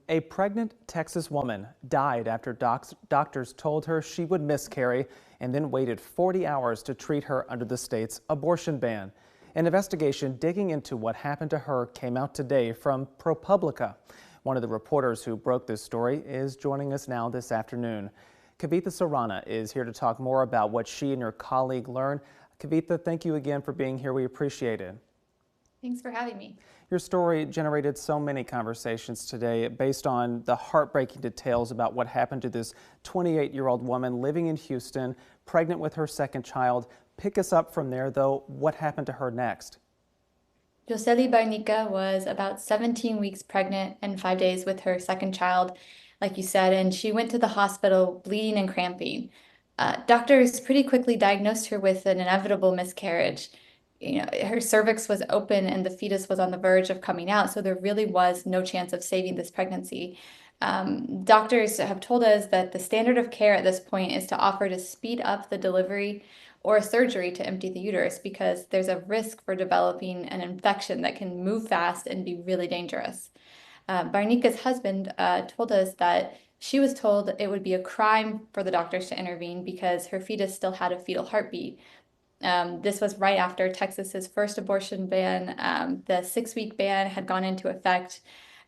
A pregnant Texas woman died after doctors told her she would miscarry and then waited 40 hours to treat her under the state's abortion ban. An investigation digging into what happened to her came out today from Propublica. One of the reporters who broke this story is joining us now this afternoon. Kavitha Sarana is here to talk more about what she and her colleague learned. Kavitha, thank you again for being here. We appreciate it. Thanks for having me. Your story generated so many conversations today based on the heartbreaking details about what happened to this 28-year-old woman living in Houston, pregnant with her second child. Pick us up from there, though. What happened to her next? Josely Barnica was about 17 weeks pregnant and 5 days with her second child, like you said, and she went to the hospital bleeding and cramping. Doctors pretty quickly diagnosed her with an inevitable miscarriage. Her cervix was open and the fetus was on the verge of coming out, so there really was no chance of saving this pregnancy. Doctors have told us that the standard of care at this point is to offer to speed up the delivery or a surgery to empty the uterus because there's a risk for developing an infection that can move fast and be really dangerous. Barnica's husband told us that she was told it would be a crime for the doctors to intervene because her fetus still had a fetal heartbeat. This was right after Texas's first abortion ban. The 6-week ban had gone into effect,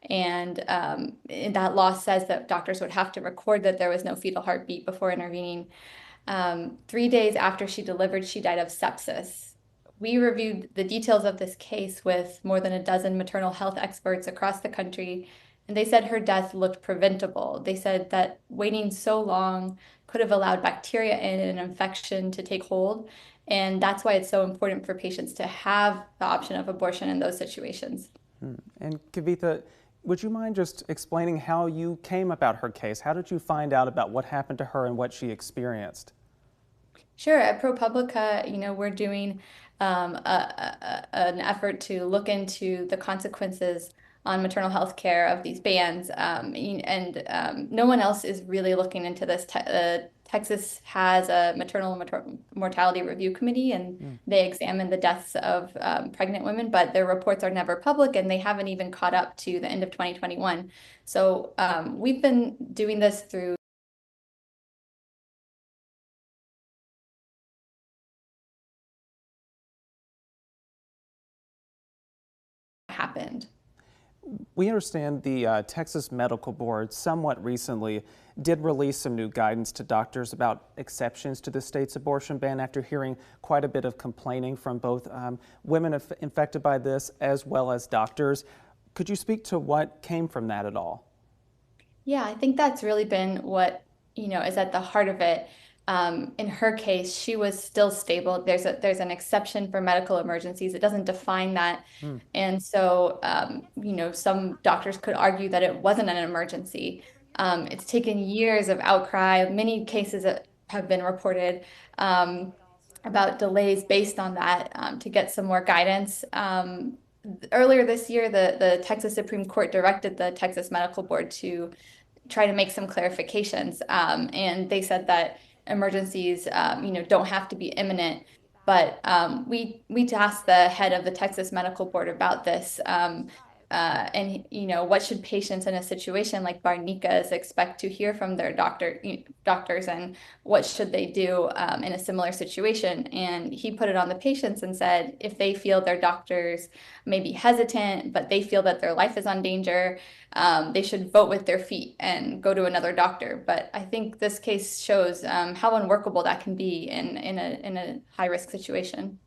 and that law says that doctors would have to record that there was no fetal heartbeat before intervening. 3 days after she delivered, she died of sepsis. We reviewed the details of this case with more than a dozen maternal health experts across the country, and they said her death looked preventable. They said that waiting so long could have allowed bacteria in and an infection to take hold, and that's why it's so important for patients to have the option of abortion in those situations. And Kavitha, would you mind just explaining how you came about her case? How did you find out about what happened to her and what she experienced? Sure. At Propublica, we're doing an effort to look into the consequences on maternal health care of these bans, and no one else is really looking into this. Texas has a maternal mortality review committee, and they examine the deaths of pregnant women, but their reports are never public, and they haven't even caught up to the end of 2021. So we've been doing this through happened. We understand the Texas Medical Board somewhat recently did release some new guidance to doctors about exceptions to the state's abortion ban after hearing quite a bit of complaining from both women infected by this as well as doctors. Could you speak to what came from that at all? Yeah, I think that's really been what, is at the heart of it. In her case, she was still stable. There's an exception for medical emergencies. It doesn't define that. And so, some doctors could argue that it wasn't an emergency. It's taken years of outcry. Many cases that have been reported about delays based on that to get some more guidance. Earlier this year, the Texas Supreme Court directed the Texas Medical Board to try to make some clarifications. And they said that emergencies, don't have to be imminent. But we asked the head of the Texas Medical Board about this. And what should patients in a situation like Barnica's expect to hear from their doctors, and what should they do in a similar situation? And he put it on the patients and said, if they feel their doctors may be hesitant, but they feel that their life is in danger, they should vote with their feet and go to another doctor. But I think this case shows how unworkable that can be in a high-risk situation.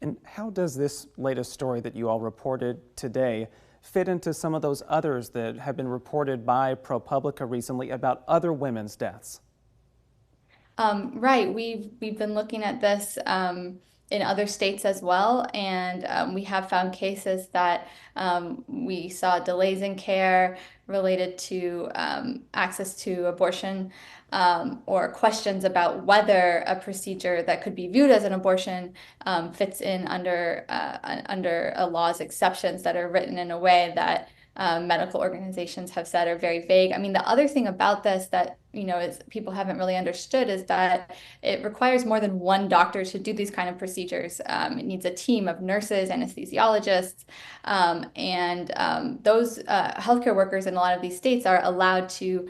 And how does this latest story that you all reported today fit into some of those others that have been reported by Propublica recently about other women's deaths? Right. We've been looking at this in other states as well, and we have found cases that we saw delays in care related to access to abortion, or questions about whether a procedure that could be viewed as an abortion fits in under a law's exceptions that are written in a way that medical organizations have said are very vague. I mean, the other thing about this that people haven't really understood is that it requires more than one doctor to do these kind of procedures. It needs a team of nurses, anesthesiologists, and those healthcare workers in a lot of these states are allowed to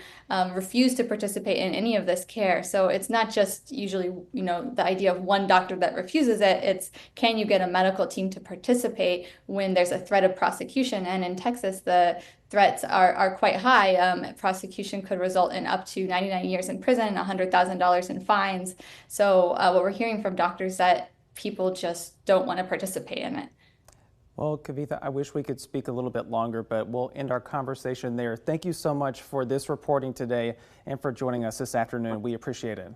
refuse to participate in any of this care. So it's not just usually, the idea of one doctor that refuses it. It's, can you get a medical team to participate when there's a threat of prosecution? And in Texas, the threats are quite high. Prosecution could result in up to 99 years in prison and $100,000 in fines. So what we're hearing from doctors that people just don't want to participate in it. Well, Kavitha, I wish we could speak a little bit longer, but we'll end our conversation there. Thank you so much for this reporting today and for joining us this afternoon. We appreciate it.